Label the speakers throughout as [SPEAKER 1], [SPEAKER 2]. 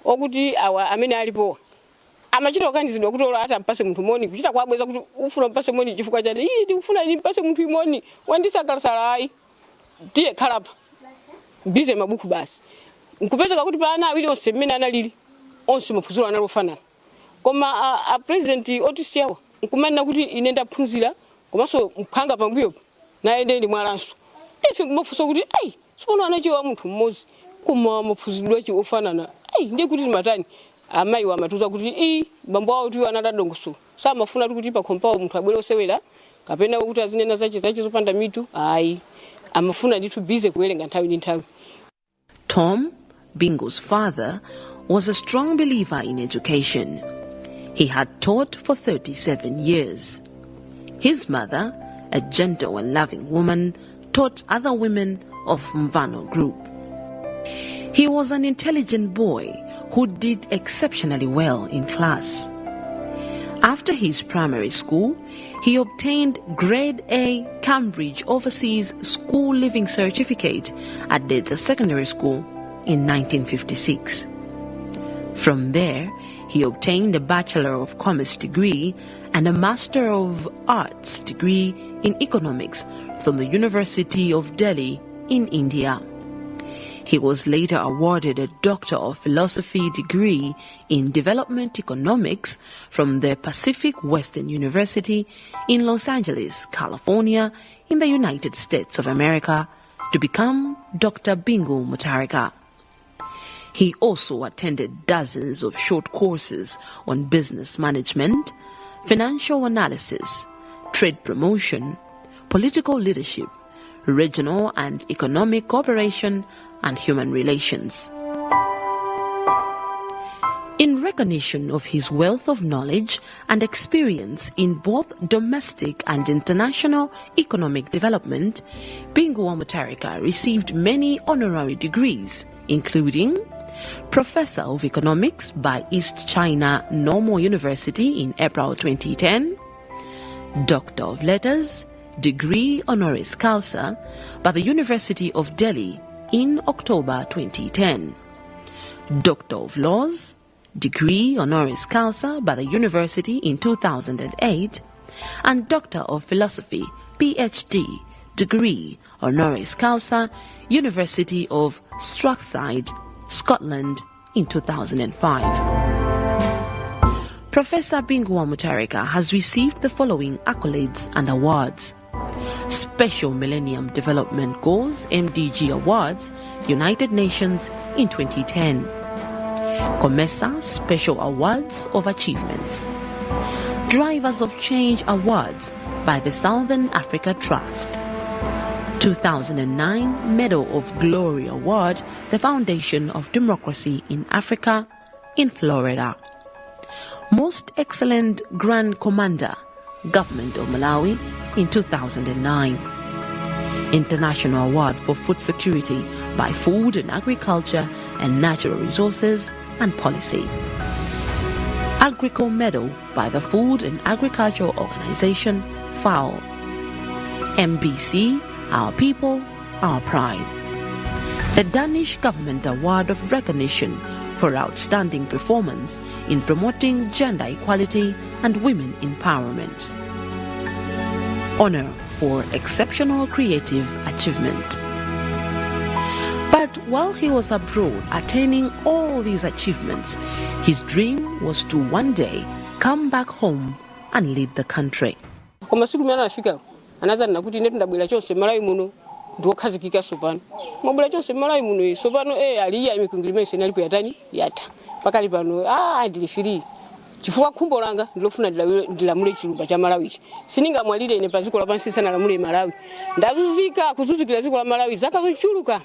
[SPEAKER 1] okuti awa amene alipo amachita okanizidwa kuti ola ata mpase munthu moni kuchita kwabweza kuti ufuna mpase moni chifukwa chani iyi ndikufuna ni mpase munthu moni wandisakala ayi tiye khalapa bize mabuku basi nkupezeka kuti pana awili onse mmene analili onse maphunziro analofanana koma a president otisiyawa nkumanena kuti ine ndaphunzira komanso mphanga pambuyo naye ndi mwalanso ife kumafunsa kuti ayi sipano anachiwa munthu mmodzi kuma maphunziridwe chi ofanana ayi ndiye kuti matani amayi wamatuza kuti bambo awo tiwo anadadongoso samafuna kuti pa khompawo munthu abwere osewera kapena kuti azinena zachi zopanda mitu ayi amafuna ndithu bize kuwerenga nthawi ndi nthawi.
[SPEAKER 2] Tom, Bingu's father, was a strong believer in education. He had taught for 37 years. His mother, a gentle and loving woman, taught other women of Mvano group. He was an intelligent boy who did exceptionally well in class. After his primary school, he obtained Grade A Cambridge Overseas School Living Certificate at Dedza Secondary School in 1956. From there, he obtained a Bachelor of Commerce degree and a Master of Arts degree in Economics from the University of Delhi in India. He was later awarded a Doctor of Philosophy degree in Development Economics from the Pacific Western University in Los Angeles, California, in the United States of America, to become Dr. Bingu Mutarika. He also attended dozens of short courses on business management, financial analysis, trade promotion, political leadership, regional and economic cooperation, and human relations. In recognition of his wealth of knowledge and experience in both domestic and international economic development, Bingu Wamuntharika received many honorary degrees, including Professor of Economics by East China Normal University in April 2010, Doctor of Letters, Degree Honoris Causa by the University of Delhi in October 2010, Doctor of Laws, Degree Honoris Causa by the University in 2008, and Doctor of Philosophy, PhD, Degree Honoris Causa, University of Strathclyde, Scotland in 2005. Professor Bingu Wamuntharika has received the following accolades and awards: Special Millennium Development Goals MDG Awards, United Nations in 2010. COMESA Special Awards of Achievements. Drivers of Change Awards by the Southern Africa Trust. 2009 Medal of Glory Award, the Foundation of Democracy in Africa in Florida. Most Excellent Grand Commander, Government of Malawi in 2009. International Award for Food Security by Food and Agriculture and Natural Resources and Policy. Agricole Medal by the Food and Agriculture Organization, FAO. MBC, Our People, Our Pride. The Danish Government Award of Recognition for Outstanding Performance in Promoting Gender Equality and Women Empowerment. Honor for Exceptional Creative Achievement. But while he was abroad attaining all these achievements, his dream was to one day come back home and lead the country.
[SPEAKER 1] Koma siku mwana nafika anaza nakuti netu ndabwera chonse Malawi muno ndiwokhazikika sopano. Mwabwera chonse Malawi muno sopano aliya imikungilime senalipo yatani yata. Pakali pano ndilifiri. Chifukwa khumbo langa ndilofuna ndilamule chilumba cha Malawi. Sininga mwalire ine paziko lapansi sana lamule Malawi. Ndazuzika kuzuzikira ziko la Malawi zaka zochuluka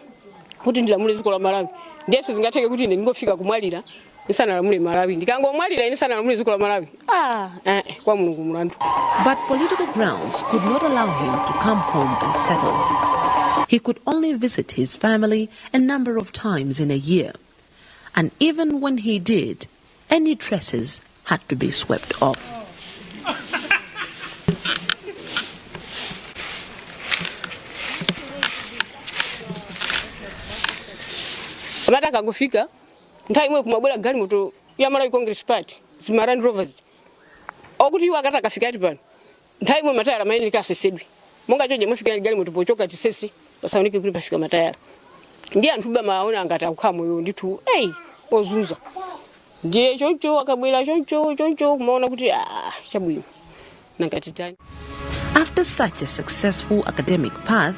[SPEAKER 1] kuti ndilamule ziko la Malawi. Ndiyese zingateke kuti ine ngofika kumwalira isana lamule Malawi. Ndikangomwalira ine sana lamule ziko la Malawi. Kwa Mulungu mulandu.
[SPEAKER 2] But political grounds could not allow him to come home and settle. He could only visit his family a number of times in a year. And even when he did, any traces had to be swept off.
[SPEAKER 1] Amataka kufika nthawi imwe kumabwera galimoto ya Malawi Congress Party zima Land Rovers okuti iwo akati akafika ati pano nthawi imwe matayala mayenera asesedwe monga chonje mwafika galimoto pochoka tisesi pasaoneke kuti pafika matayala ndi anthu bamaona ngati akukhala moyo ndithu ozunza ndiye choncho akabwera choncho kumaona kuti chabwino nangati tani.
[SPEAKER 2] After such a successful academic path,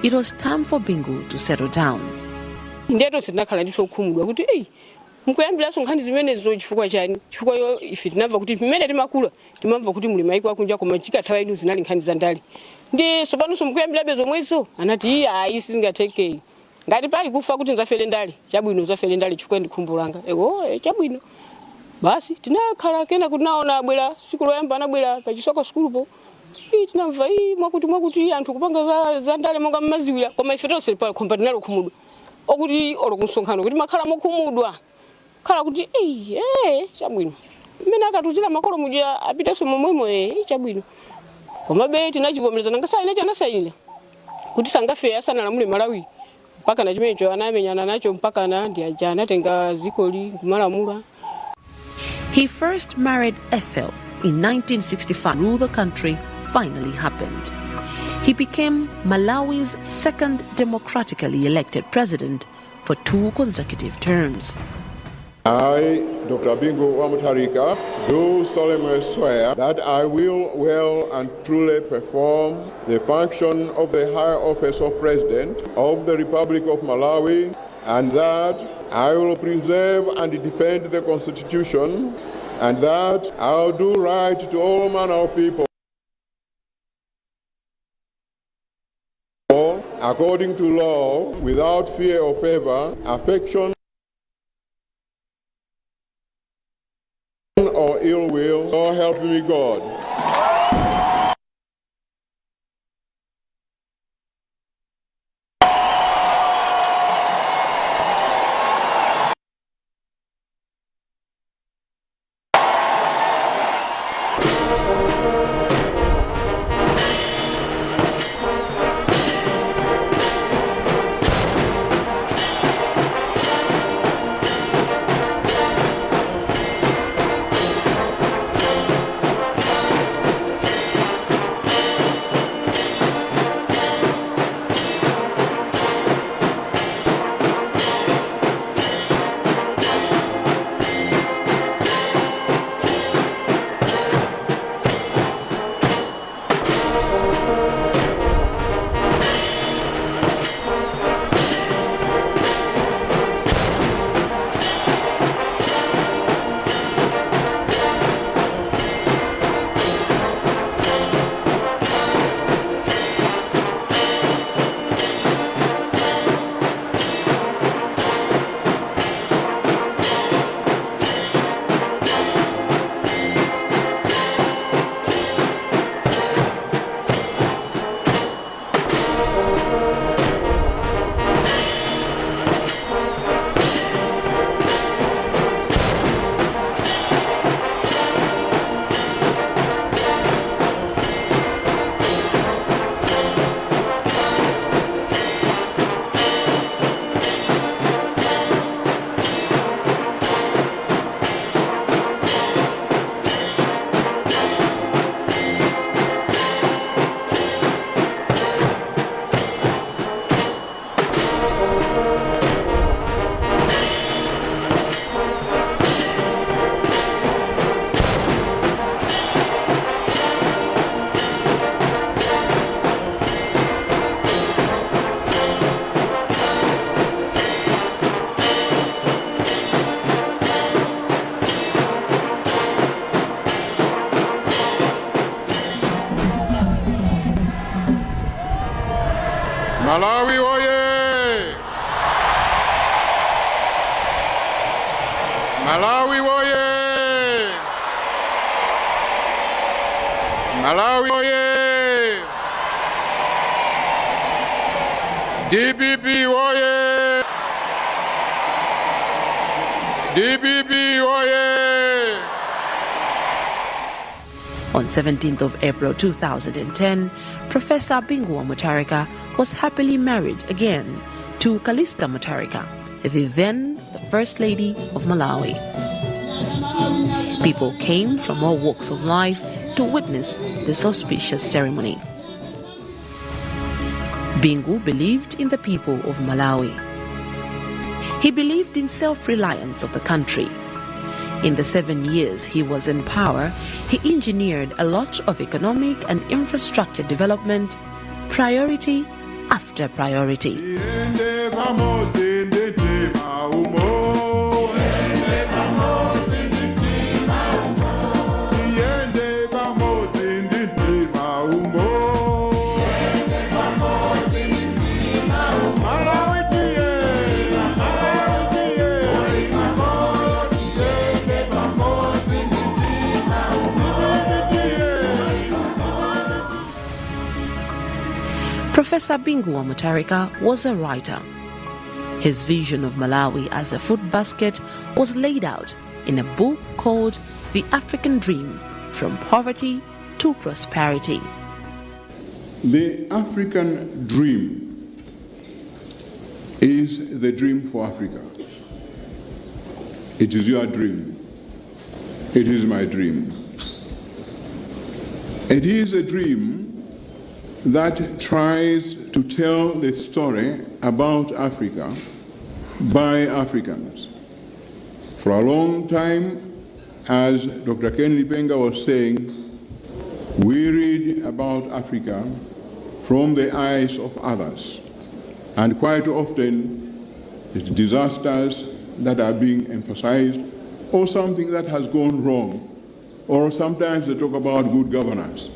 [SPEAKER 2] it was time for Bingu to settle down.
[SPEAKER 1] Ndeto tinakhala ndithu okhumudwa kuti mukuyambiranso nkhani zimenezo chifukwa chani chifukwa yo ife tinamva kuti pimene timakula timamva kuti muli maiko akunja koma chikathawa inu zinali nkhani za ndale ndi sopanonso mukuyambirabe zomwezo anati ayi sizingatheke ngati pali kufa kuti nzafere ndale chabwino nzafere ndale chifukwa ndikhumbulanga chabwino basi tinakhala kena kuti naona abwera siku loyamba anabwera pa chisoko sukulupo tinamva mwakuti anthu kupanga za ndale monga mmaziwira koma ife tonse pa khompa tinalo khumudwa okuti olokunsonkhano kuti makhala mokhumudwa khala kuti chabwino mmene akatuzira makolo muja apiteso momwemo chabwino koma be tinachivomerezana ngasayina chanasayina kuti sangafe asanalamule Malawi mpaka na chimenecho anamenyana nacho mpaka na ndi aja anatenga zikoli kumalamula.
[SPEAKER 2] He first married Ethel in 1965. Rule the country finally happened. He became Malawi's second democratically elected president for 2 consecutive terms.
[SPEAKER 3] I, Dr. Bingu Wamuntharika, do solemnly swear that I will well and truly perform the function of the high office of President of the Republic of Malawi, and that I will preserve and defend the Constitution, and that I will do right to all manner of people, according to law, without fear or favor, affection, or ill will, so help me God. Malawi oye! Malawi oye! Malawi oye! DBB oye! DBB oye!
[SPEAKER 2] On 17th of April 2010, Professor Bingu Wamuntharika was happily married again to Kalista Mutharika, the then the First Lady of Malawi. People came from all walks of life to witness this auspicious ceremony. Bingu believed in the people of Malawi. He believed in self-reliance of the country. In the 7 years he was in power, he engineered a lot of economic and infrastructure development, priority after priority. Professor Bingu Wamuntharika was a writer. His vision of Malawi as a food basket was laid out in a book called The African Dream, From Poverty to Prosperity.
[SPEAKER 3] The African dream is the dream for Africa. It is your dream. It is my dream. It is a dream that tries to tell the story about Africa by Africans. For a long time, as Dr. Ken Lipenga was saying, we read about Africa from the eyes of others. And quite often, it's disasters that are being emphasized, or something that has gone wrong, or sometimes they talk about good governance.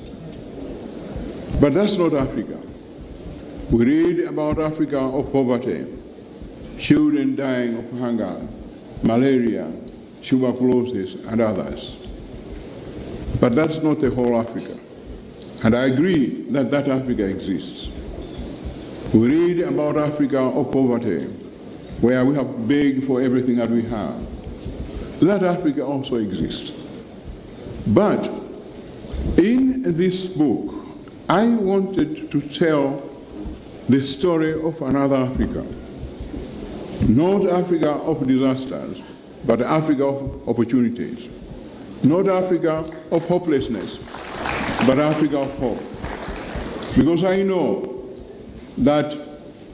[SPEAKER 3] But that's not Africa. We read about Africa of poverty, children dying of hunger, malaria, tuberculosis, and others. But that's not the whole Africa. And I agree that that Africa exists. We read about Africa of poverty, where we have begged for everything that we have. That Africa also exists. But in this book, I wanted to tell the story of another Africa. Not Africa of disasters, but Africa of opportunities. Not Africa of hopelessness, but Africa of hope. Because I know that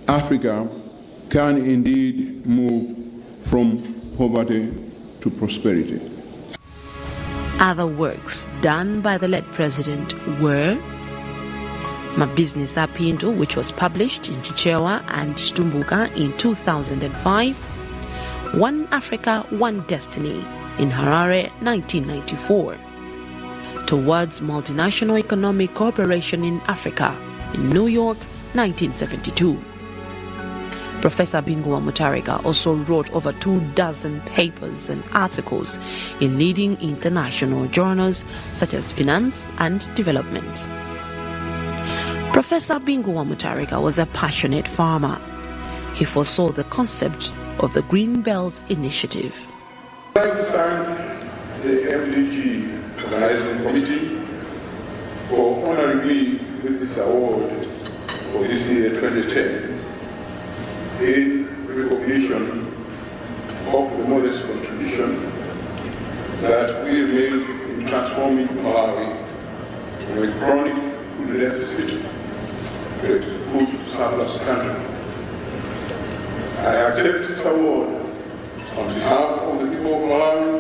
[SPEAKER 3] Africa can indeed move from poverty to prosperity.
[SPEAKER 2] Other works done by the late president were My Business Apinto, which was published in Chichewa and Chitumbuka in 2005, One Africa, One Destiny in Harare, 1994, Towards Multinational Economic Cooperation in Africa in New York, 1972. Professor Bingu Wamuntharika also wrote over 24 papers and articles in leading international journals such as Finance and Development. Professor Bingu Wamuntharika was a passionate farmer. He foresaw the concept of the Green Belt Initiative.
[SPEAKER 3] I'd like to thank the MDG Organizing Committee for honoring me with this award for this year 2010 in recognition of the modest contribution that we have made in transforming Malawi from a chronic food deficit to a food surplus country. I accept this award on behalf of the people of Malawi,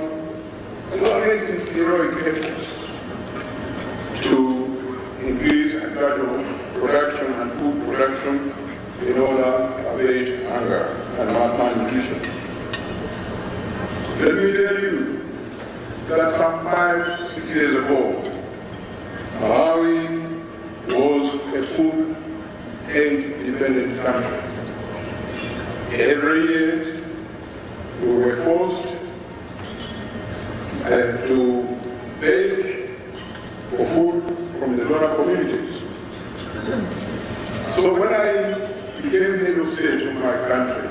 [SPEAKER 3] who are making heroic efforts to increase agricultural production and food production in order to abate hunger and malnutrition. Let me tell you that some 5-6 years ago, Malawi was a food aid dependent country. Every year, we were forced to beg for food from the donor communities. So when I became head of state of my country,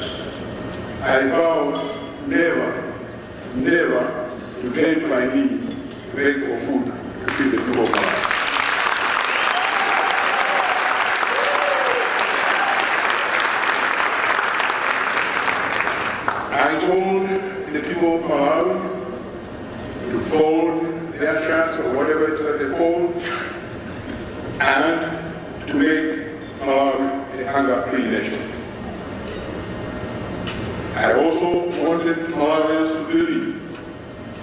[SPEAKER 3] I vowed never to bend my knee to beg for food to feed the people of Malawi. I told Malawi to fold their shirts or whatever it is that they fold, and to make Malawi a hunger-free nation. I also wanted Malawians to believe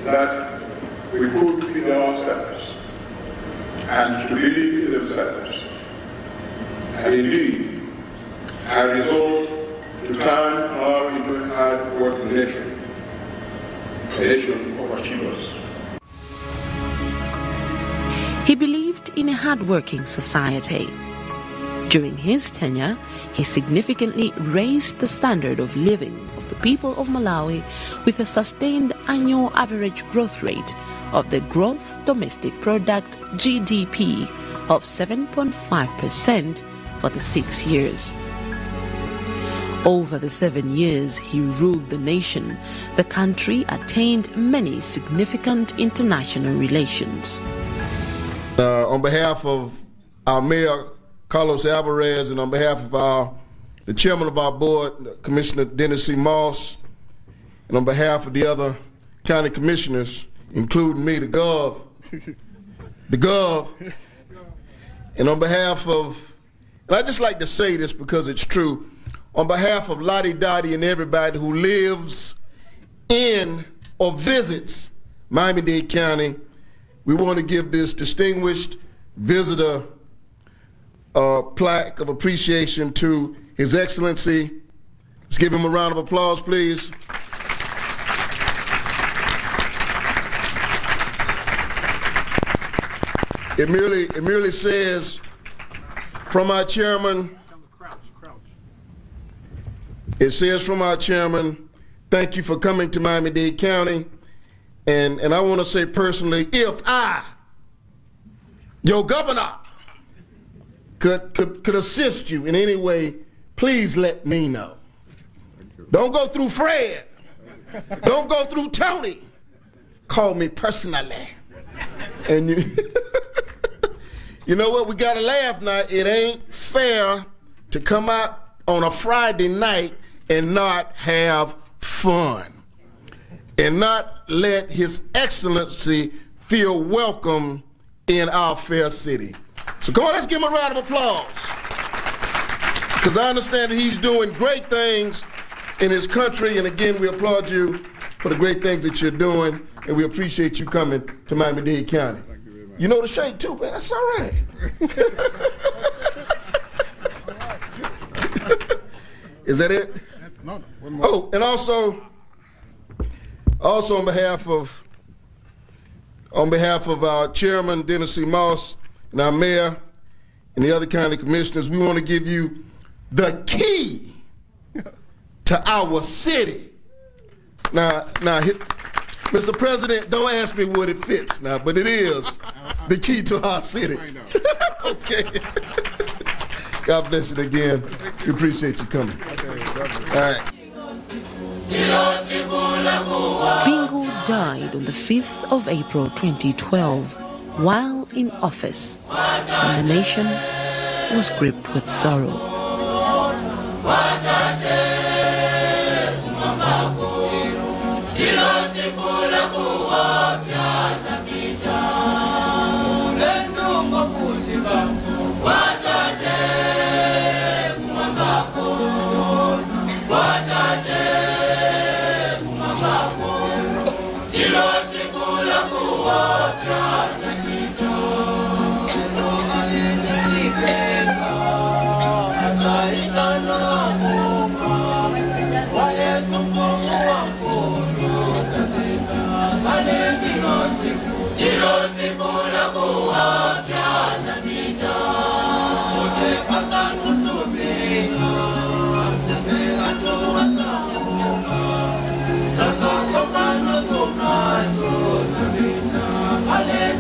[SPEAKER 3] that we could feed ourselves and to believe in themselves. And indeed, I resolved to turn Malawi into a hard-working nation, a nation of achievers.
[SPEAKER 2] He believed in a hard-working society. During his tenure, he significantly raised the standard of living of the people of Malawi with a sustained annual average growth rate of the gross domestic product GDP of 7.5% for the 6 years. Over the 7 years he ruled the nation, the country attained many significant international relations.
[SPEAKER 4] On behalf of our Mayor, Carlos Alvarez, and on behalf of the chairman of our board, Commissioner Dennis C. Moss, and on behalf of the other county commissioners, including me, the Gov, and on behalf of, and I just like to say this because it's true, on behalf of Lottie Dottie and everybody who lives in or visits Miami-Dade County, we want to give this distinguished visitor plaque of appreciation to His Excellency. Let's give him a round of applause, please. It merely says, from our chairman, it says from our chairman, thank you for coming to Miami-Dade County. And I want to say personally, if I, your governor, could assist you in any way, please let me know. Don't go through Fred. Don't go through Tony. Call me personally. And you know what? We got to laugh now. It ain't fair to come out on a Friday night and not have fun and not let His Excellency feel welcome in our fair city. So come on, let's give him a round of applause. Because I understand that he's doing great things in his country, and again, we applaud you for the great things that you're doing, and we appreciate you coming to Miami-Dade County. Thank you very much. You know the shake too, man, that's all right. Is that it? No, one more. Oh, and also on behalf of our chairman, Dennis C. Moss, and our mayor, and the other county commissioners, we want to give you the key to our city. Now, Mr. President, don't ask me what it fits now, but it is the key to our city. Okay. God bless you again. We appreciate you coming. All right.
[SPEAKER 2] Bingu died on the 5th of April 2012 while in office, and the nation was gripped with sorrow.
[SPEAKER 5] Hallelujah.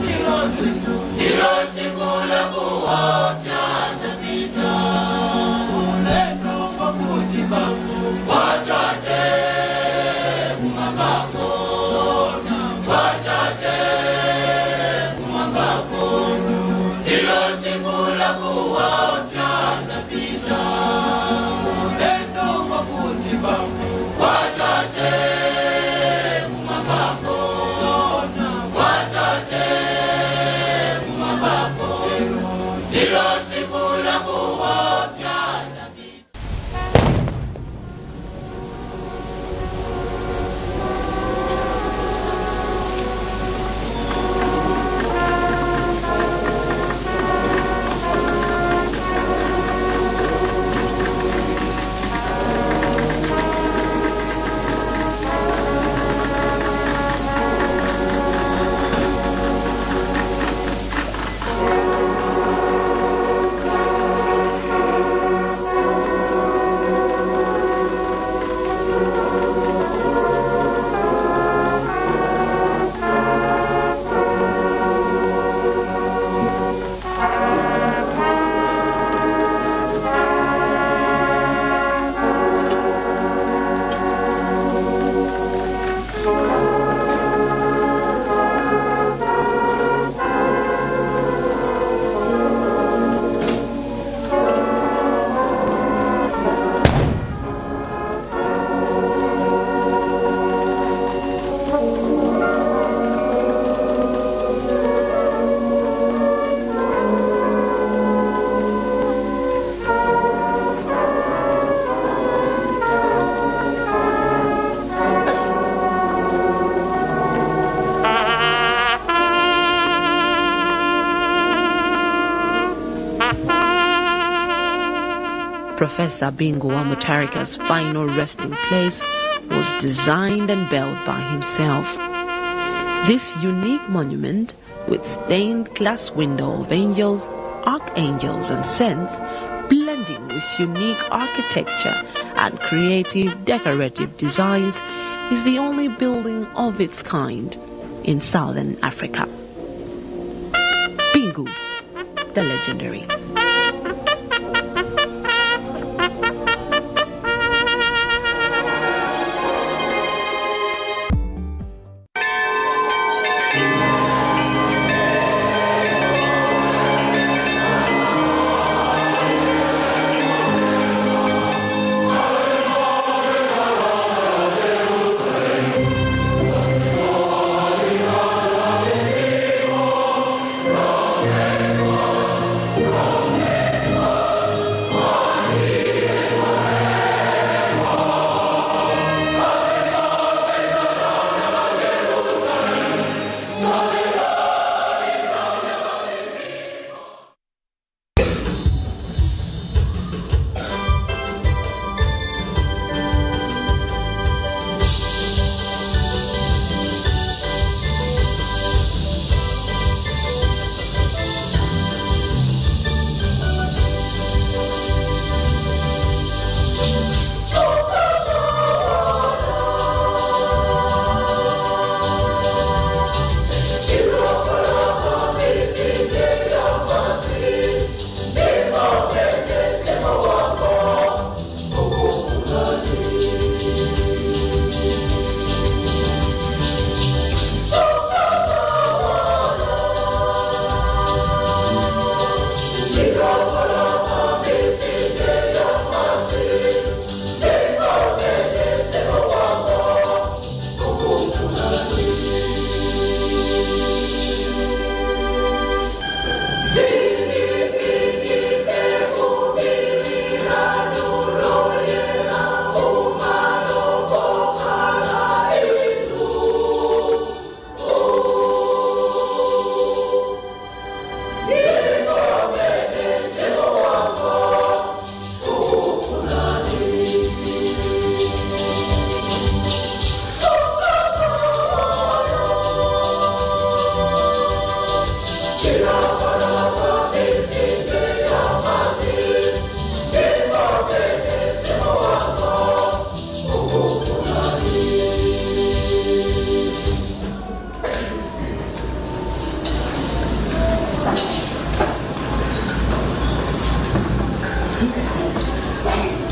[SPEAKER 2] Professor Bingu Wamuntharika's final resting place was designed and built by himself. This unique monument, with stained glass window of angels, archangels and saints, blending with unique architecture and creative decorative designs, is the only building of its kind in Southern Africa. Bingu, the legendary.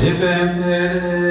[SPEAKER 5] Depende